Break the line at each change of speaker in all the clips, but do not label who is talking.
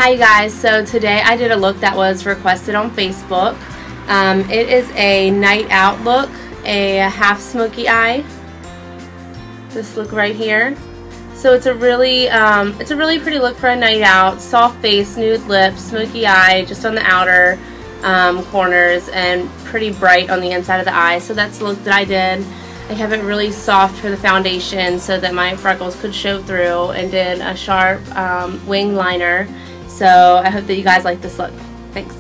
Hi guys, so today I did a look that was requested on Facebook. It is a night out look, a half smoky eye. This look right here. So it's a really pretty look for a night out. Soft face, nude lips, smoky eye just on the outer corners, and pretty bright on the inside of the eye. So that's the look that I did. I have it really soft for the foundation so that my freckles could show through, and did a sharp wing liner. So I hope that you guys like this look. Thanks.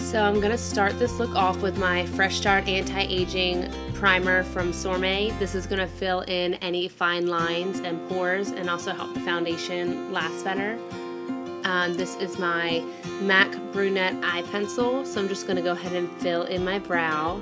So I'm going to start this look off with my Fresh Start Anti-Aging Primer from Sorme. This is going to fill in any fine lines and pores and also help the foundation last better. This is my MAC Brunette Eye Pencil, so I'm just going to go ahead and fill in my brow.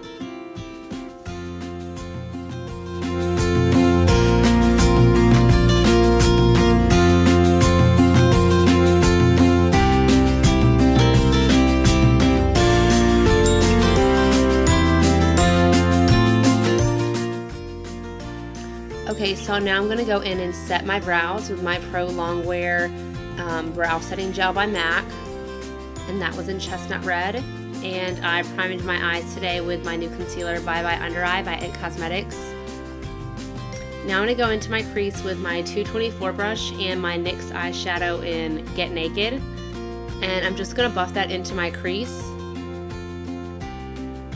Okay, so now I'm going to go in and set my brows with my Pro Longwear Brow Setting Gel by MAC, and that was in Chestnut Red. And I primed my eyes today with my new concealer Bye Bye Under Eye by IT Cosmetics. Now I'm going to go into my crease with my 224 brush and my NYX eyeshadow in Get Naked, and I'm just going to buff that into my crease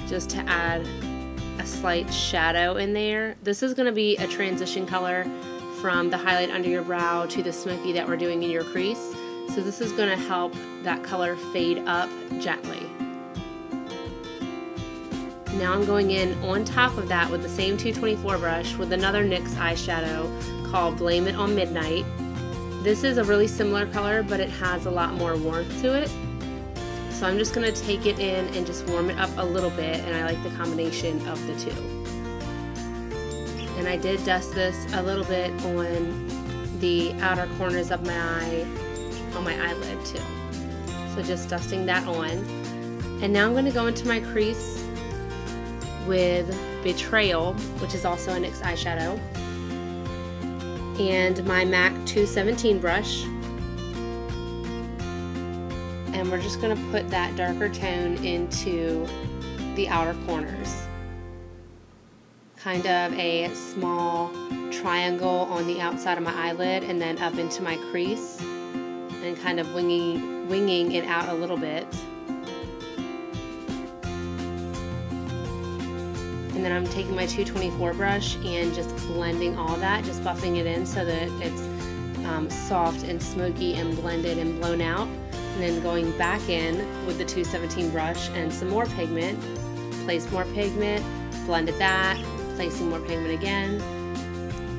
just to add a slight shadow in there. This is going to be a transition color from the highlight under your brow to the smoky that we're doing in your crease. So this is going to help that color fade up gently. Now I'm going in on top of that with the same 224 brush with another NYX eyeshadow called Blame It on Midnight. This is a really similar color, but it has a lot more warmth to it. So I'm just going to take it in and just warm it up a little bit, and I like the combination of the two. And I did dust this a little bit on the outer corners of my eye, on my eyelid too. So just dusting that on. And now I'm going to go into my crease with Betrayal, which is also a NYX eyeshadow, and my MAC 217 brush. And we're just going to put that darker tone into the outer corners. Kind of a small triangle on the outside of my eyelid, and then up into my crease, and kind of winging it out a little bit. And then I'm taking my 224 brush and just blending all that, just buffing it in so that it's soft and smoky and blended and blown out. And then going back in with the 217 brush and some more pigment, place more pigment, blended that, placing more pigment again.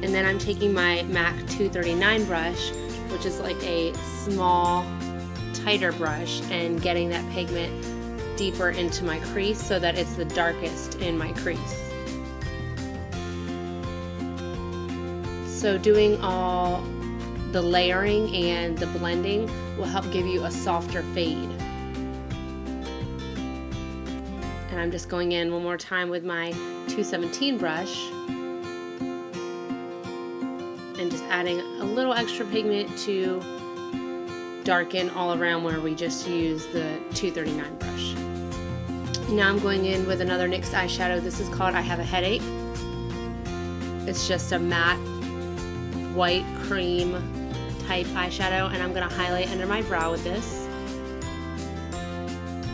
And then I'm taking my MAC 239 brush, which is like a small, tighter brush, and getting that pigment deeper into my crease so that it's the darkest in my crease. So doing all the layering and the blending will help give you a softer fade. And I'm just going in one more time with my 217 brush and just adding a little extra pigment to darken all around where we just used the 239 brush. Now I'm going in with another NYX eyeshadow. This is called I Have a Headache. It's just a matte white cream type eyeshadow, and I'm going to highlight under my brow with this.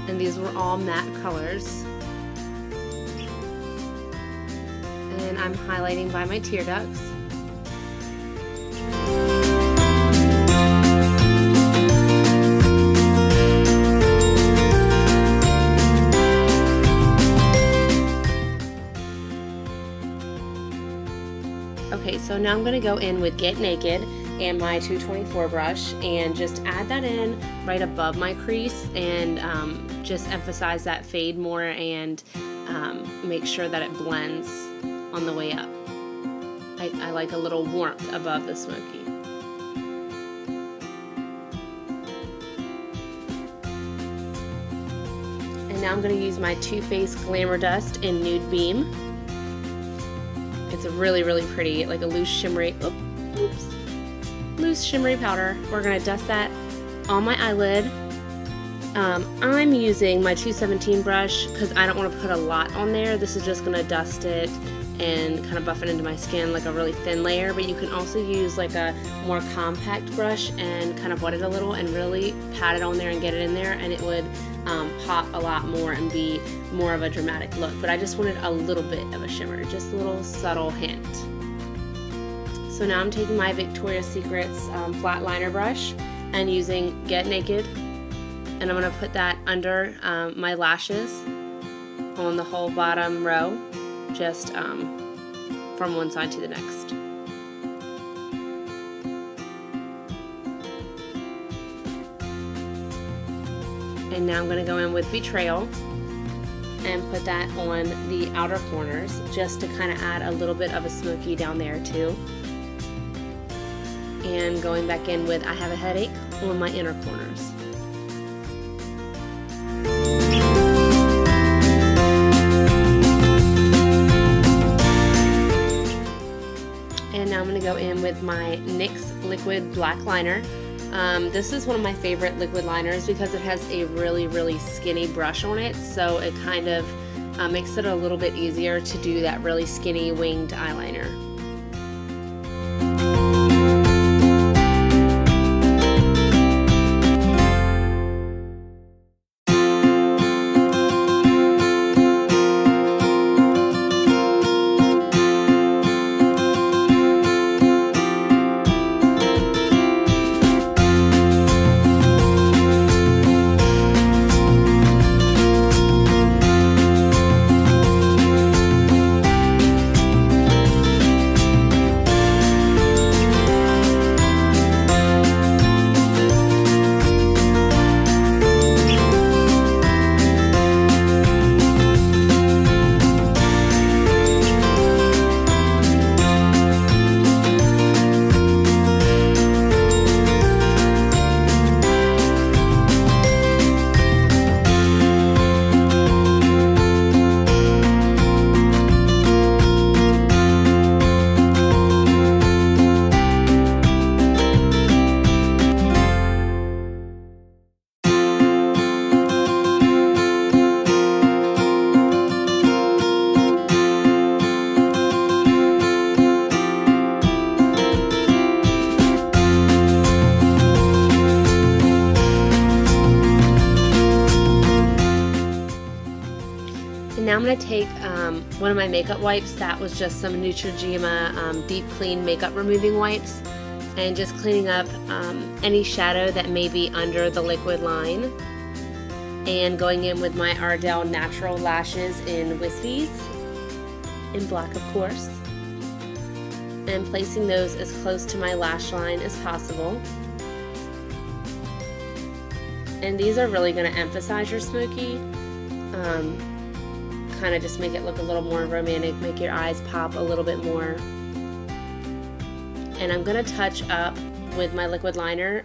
And these were all matte colors. And I'm highlighting by my tear ducts. Okay, so now I'm going to go in with Get Naked and my 224 brush and just add that in right above my crease, and just emphasize that fade more, and make sure that it blends on the way up. I like a little warmth above the smoky. And now I'm going to use my Too Faced Glamour Dust in Nude Beam. It's a really, really pretty, like a loose shimmery, loose this shimmery powder, we're going to dust that on my eyelid. I'm using my 217 brush because I don't want to put a lot on there. This is just going to dust it and kind of buff it into my skin like a really thin layer, but you can also use like a more compact brush and kind of wet it a little and really pat it on there and get it in there, and it would pop a lot more and be more of a dramatic look. But I just wanted a little bit of a shimmer, just a little subtle hint. So now I'm taking my Victoria's Secret's flat liner brush and using Get Naked, and I'm going to put that under my lashes on the whole bottom row, just from one side to the next. And now I'm going to go in with Betrayal and put that on the outer corners just to kind of add a little bit of a smoky down there too. And going back in with I Have a Headache on my inner corners. And now I'm going to go in with my NYX liquid black liner. This is one of my favorite liquid liners because it has a really skinny brush on it, so it kind of makes it a little bit easier to do that really skinny winged eyeliner. Now I'm going to take one of my makeup wipes that was just some Neutrogena deep clean makeup removing wipes, and just cleaning up any shadow that may be under the liquid line, and going in with my Ardell Natural Lashes in Wispies, in black of course, and placing those as close to my lash line as possible. And these are really going to emphasize your smoky. Kind of just make it look a little more romantic, make your eyes pop a little bit more. And I'm going to touch up with my liquid liner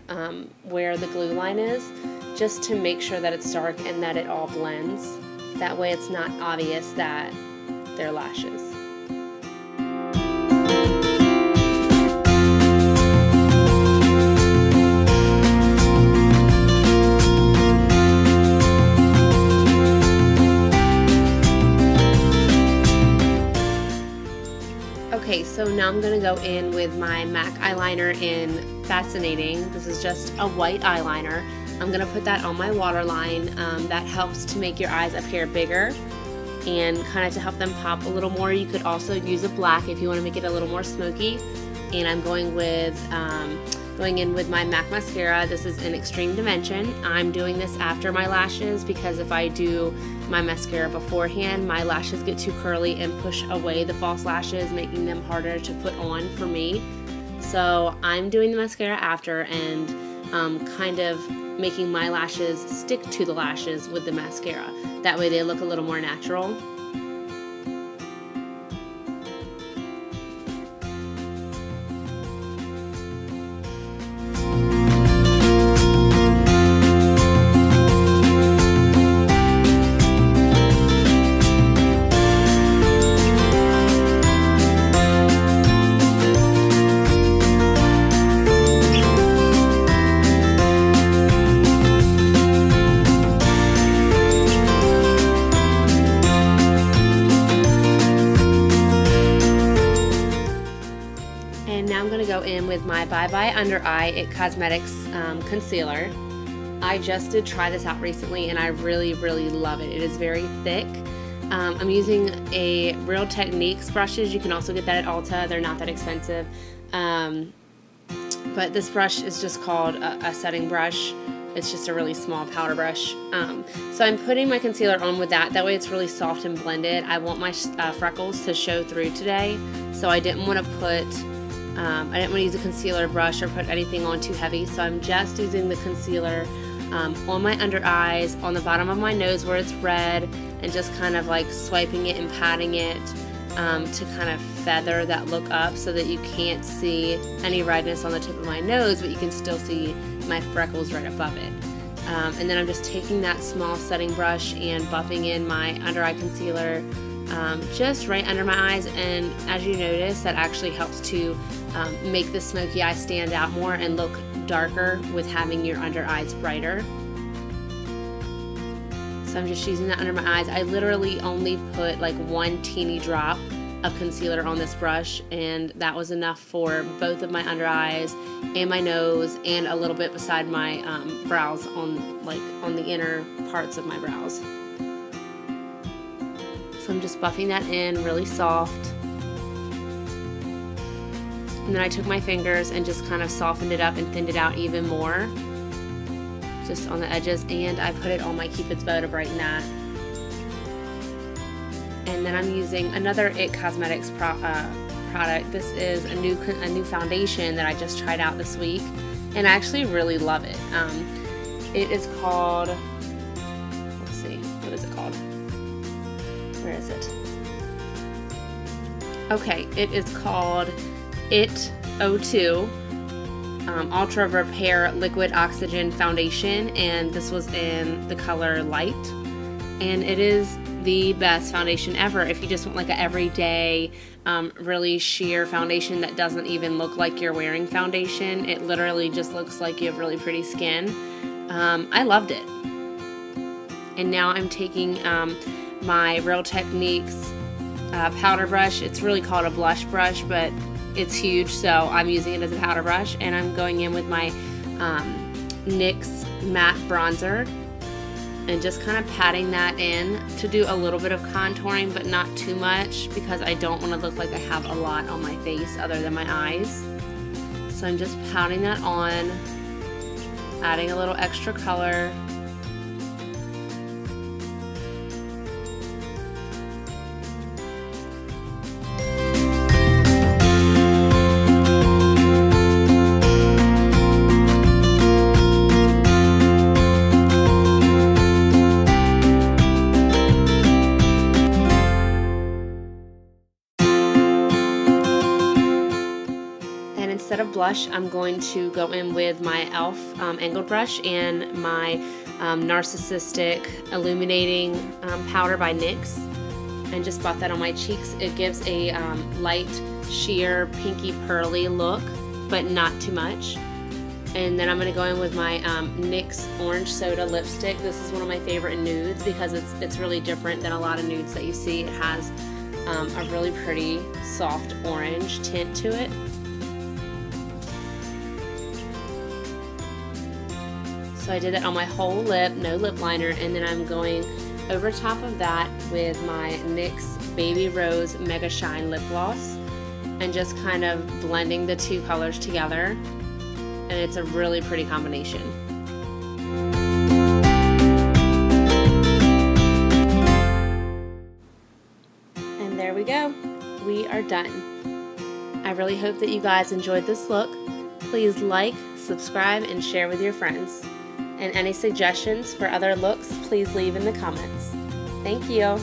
where the glue line is, just to make sure that it's dark and that it all blends. That way it's not obvious that they're lashes. Okay, so now I'm going to go in with my MAC eyeliner in Fascinating. This is just a white eyeliner. I'm going to put that on my waterline. That helps to make your eyes appear bigger and kind of to help them pop a little more. You could also use a black if you want to make it a little more smoky. And I'm going in with my MAC mascara. This is in Extreme Dimension. I'm doing this after my lashes because if I do my mascara beforehand, my lashes get too curly and push away the false lashes, making them harder to put on for me. So I'm doing the mascara after and kind of making my lashes stick to the lashes with the mascara. That way they look a little more natural. Bye Bye Under Eye It Cosmetics concealer. I just did try this out recently and I really love it. It is very thick. I'm using a Real Techniques brushes. You can also get that at Ulta. They're not that expensive. But this brush is just called a setting brush. It's just a really small powder brush. So I'm putting my concealer on with that. That way it's really soft and blended. I want my freckles to show through today. So I didn't want to put, I didn't want to use a concealer brush or put anything on too heavy. So I'm just using the concealer on my under eyes, on the bottom of my nose where it's red, and just kind of like swiping it and patting it to kind of feather that look up so that you can't see any redness on the tip of my nose, but you can still see my freckles right above it. And then I'm just taking that small setting brush and buffing in my under eye concealer just right under my eyes, and as you notice, that actually helps to make the smoky eye stand out more and look darker with having your under eyes brighter. So I'm just using that under my eyes. I literally only put like one teeny drop of concealer on this brush, and that was enough for both of my under eyes and my nose, and a little bit beside my brows, on the inner parts of my brows. So I'm just buffing that in really soft. And then I took my fingers and just kind of softened it up and thinned it out even more, just on the edges, and I put it on my Cupid's bow to brighten that. And then I'm using another IT Cosmetics product. This is a new foundation that I just tried out this week, and I actually really love it. It is called, let's see, what is it called? Where is it? Okay, it is called IT 02 Ultra Repair Liquid Oxygen Foundation, and this was in the color Light, and it is the best foundation ever if you just want like an everyday really sheer foundation that doesn't even look like you're wearing foundation. It literally just looks like you have really pretty skin. I loved it. And now I'm taking my Real Techniques powder brush. It's really called a blush brush, but it's huge, so I'm using it as a powder brush, and I'm going in with my NYX matte bronzer and just kind of patting that in to do a little bit of contouring, but not too much, because I don't want to look like I have a lot on my face other than my eyes. So I'm just patting that on, adding a little extra color. Instead of blush, I'm going to go in with my e.l.f. angled brush and my Narcissistic illuminating powder by NYX, and just buff that on my cheeks. It gives a light sheer pinky pearly look, but not too much. And then I'm going to go in with my NYX Orange Soda lipstick. This is one of my favorite nudes because it's really different than a lot of nudes that you see. It has a really pretty soft orange tint to it. So I did that on my whole lip, no lip liner, and then I'm going over top of that with my NYX Baby Rose Mega Shine Lip Gloss, and just kind of blending the two colors together, and it's a really pretty combination. And there we go. We are done. I really hope that you guys enjoyed this look. Please like, subscribe, and share with your friends. And any suggestions for other looks, please leave in the comments. Thank you.